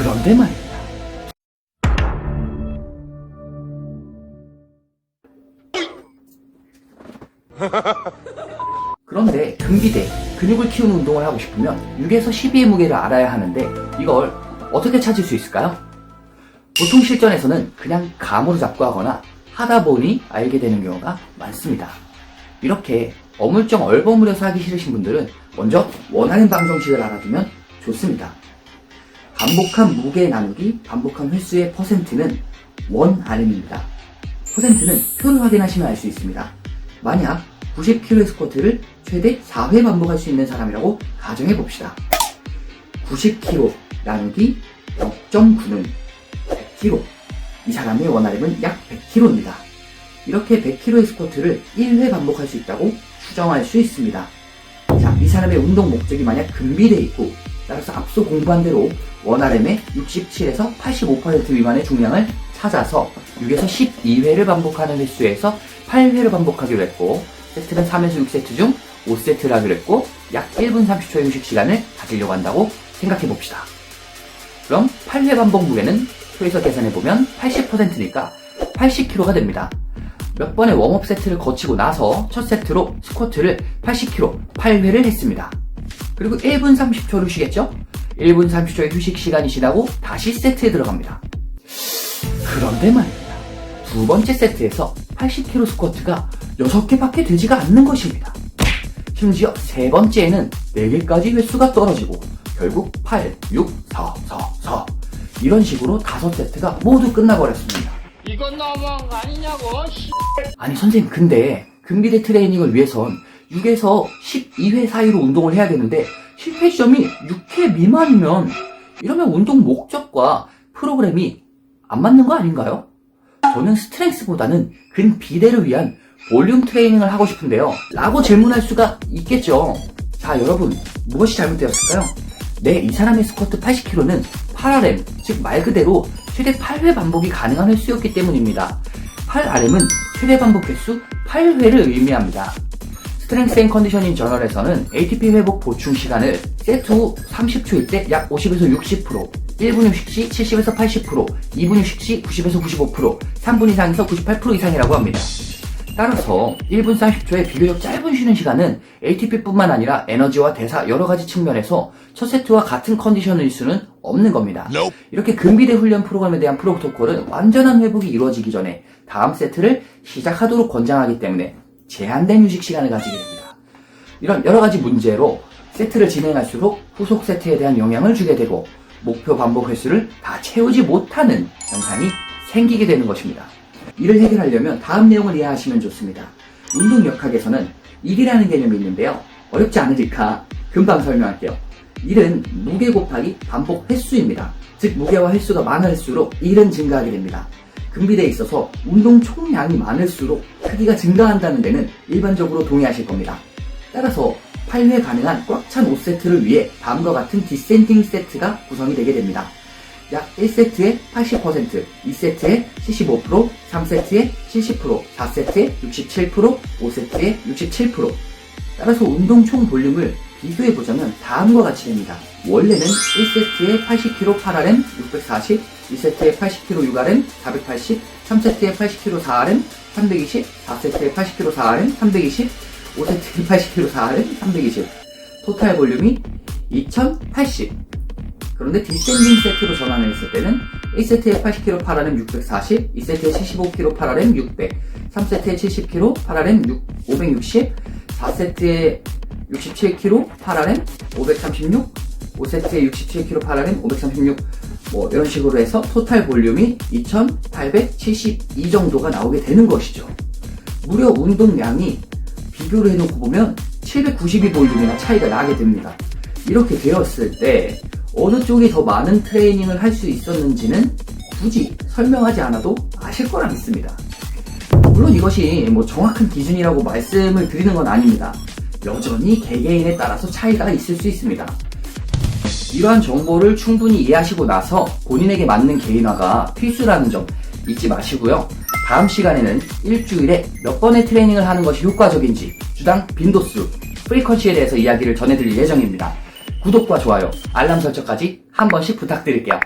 그런데 말입니다. 그런데 금비대, 근육을 키우는 운동을 하고 싶으면 6에서 12의 무게를 알아야 하는데 이걸 어떻게 찾을 수 있을까요? 보통 실전에서는 그냥 감으로 잡고 하거나 하다 보니 알게 되는 경우가 많습니다. 이렇게 어물쩡 얼버무려서 하기 싫으신 분들은 먼저 원하는 방정식을 알아두면 좋습니다. 반복한 무게 나누기 반복한 횟수의 퍼센트는 원RM입니다. 퍼센트는 표를 확인하시면 알 수 있습니다. 만약 90kg의 스쿼트를 최대 4회 반복할 수 있는 사람이라고 가정해 봅시다. 90kg 나누기 0.9는 100kg. 이 사람의 원RM은 약 100kg입니다. 이렇게 100kg의 스쿼트를 1회 반복할 수 있다고 추정할 수 있습니다. 자, 이 사람의 운동 목적이 만약 금비돼 있고 따라서 앞서 공부한 대로 원RM의 67에서 85% 미만의 중량을 찾아서 6에서 12회를 반복하는 횟수에서 8회를 반복하기로 했고 세트는 3에서 6세트 중 5세트를 하기로 했고 약 1분 30초의 휴식 시간을 가지려고 한다고 생각해 봅시다. 그럼 8회 반복 무게는 표에서 계산해보면 80%니까 80kg가 됩니다. 몇 번의 웜업 세트를 거치고 나서 첫 세트로 스쿼트를 80kg 8회를 했습니다. 그리고 1분 30초를 쉬겠죠? 1분 30초의 휴식 시간이 지나고 다시 세트에 들어갑니다. 그런데 말입니다. 두 번째 세트에서 80kg 스쿼트가 6개밖에 되지가 않는 것입니다. 심지어 세 번째에는 4개까지 횟수가 떨어지고 결국 8, 6, 4, 4, 4 이런 식으로 5세트가 모두 끝나버렸습니다. 이건 너무한 거 아니냐고. 아니 선생님, 근데 금비대 트레이닝을 위해선 6에서 12회 사이로 운동을 해야 되는데 실패 시점이 6회 미만이면 이러면 운동 목적과 프로그램이 안 맞는 거 아닌가요? 저는 스트렝스보다는 근비대를 위한 볼륨 트레이닝을 하고 싶은데요 라고 질문할 수가 있겠죠. 자, 여러분, 무엇이 잘못되었을까요? 네, 이 사람의 스쿼트 80kg는 8RM, 즉 말 그대로 최대 8회 반복이 가능한 횟수였기 때문입니다. 8RM은 최대 반복 횟수 8회를 의미합니다. 스트렝스 앤 컨디셔닝 저널에서는 ATP 회복 보충 시간을 세트 후 30초일 때 약 50에서 60%, 1분 휴식 시 70에서 80%, 2분 휴식 시 90에서 95%, 3분 이상에서 98% 이상이라고 합니다. 따라서 1분 30초의 비교적 짧은 쉬는 시간은 ATP뿐만 아니라 에너지와 대사 여러 가지 측면에서 첫 세트와 같은 컨디션일 수는 없는 겁니다. 이렇게 금비대 훈련 프로그램에 대한 프로토콜은 완전한 회복이 이루어지기 전에 다음 세트를 시작하도록 권장하기 때문에 제한된 휴식 시간을 가지게 됩니다. 이런 여러 가지 문제로 세트를 진행할수록 후속 세트에 대한 영향을 주게 되고 목표 반복 횟수를 다 채우지 못하는 현상이 생기게 되는 것입니다. 이를 해결하려면 다음 내용을 이해하시면 좋습니다. 운동역학에서는 1이라는 개념이 있는데요. 어렵지 않으니까 금방 설명할게요. 1은 무게 곱하기 반복 횟수입니다. 즉 무게와 횟수가 많을수록 1은 증가하게 됩니다. 금비대에 있어서 운동 총량이 많을수록 크기가 증가한다는 데는 일반적으로 동의하실 겁니다. 따라서 8회 가능한 꽉 찬 5세트를 위해 다음과 같은 디센딩 세트가 구성이 되게 됩니다. 약 1세트에 80%, 2세트에 75%, 3세트에 70%, 4세트에 67%, 5세트에 67%. 따라서 운동 총 볼륨을 비교해보자면 다음과 같이 됩니다. 원래는 1세트에 80kg 8RM 640, 2세트에 80kg 6RM 480, 3세트에 80kg 4RM 320, 4세트에 80kg 4RM 320, 5세트에 80kg 4RM 320. 토탈 볼륨이 2080. 그런데 디센딩 세트로 전환을 했을 때는 1세트에 80kg 8RM 640, 2세트에 75kg 8RM 600, 3세트에 70kg 8RM 560, 4세트에 67kg 8RM 536, 5세트에 67kg 8RM 536, 뭐 이런 식으로 해서 토탈 볼륨이 2872 정도가 나오게 되는 것이죠. 무려 운동량이 비교를 해놓고 보면 792 볼륨이나 차이가 나게 됩니다. 이렇게 되었을 때 어느 쪽이 더 많은 트레이닝을 할 수 있었는지는 굳이 설명하지 않아도 아실 거라 믿습니다. 물론 이것이 뭐 정확한 기준이라고 말씀을 드리는 건 아닙니다. 여전히 개개인에 따라서 차이가 있을 수 있습니다. 이러한 정보를 충분히 이해하시고 나서 본인에게 맞는 개인화가 필수라는 점 잊지 마시고요. 다음 시간에는 일주일에 몇 번의 트레이닝을 하는 것이 효과적인지, 주당 빈도수, 프리퀀시에 대해서 이야기를 전해드릴 예정입니다. 구독과 좋아요, 알람 설정까지 한 번씩 부탁드릴게요.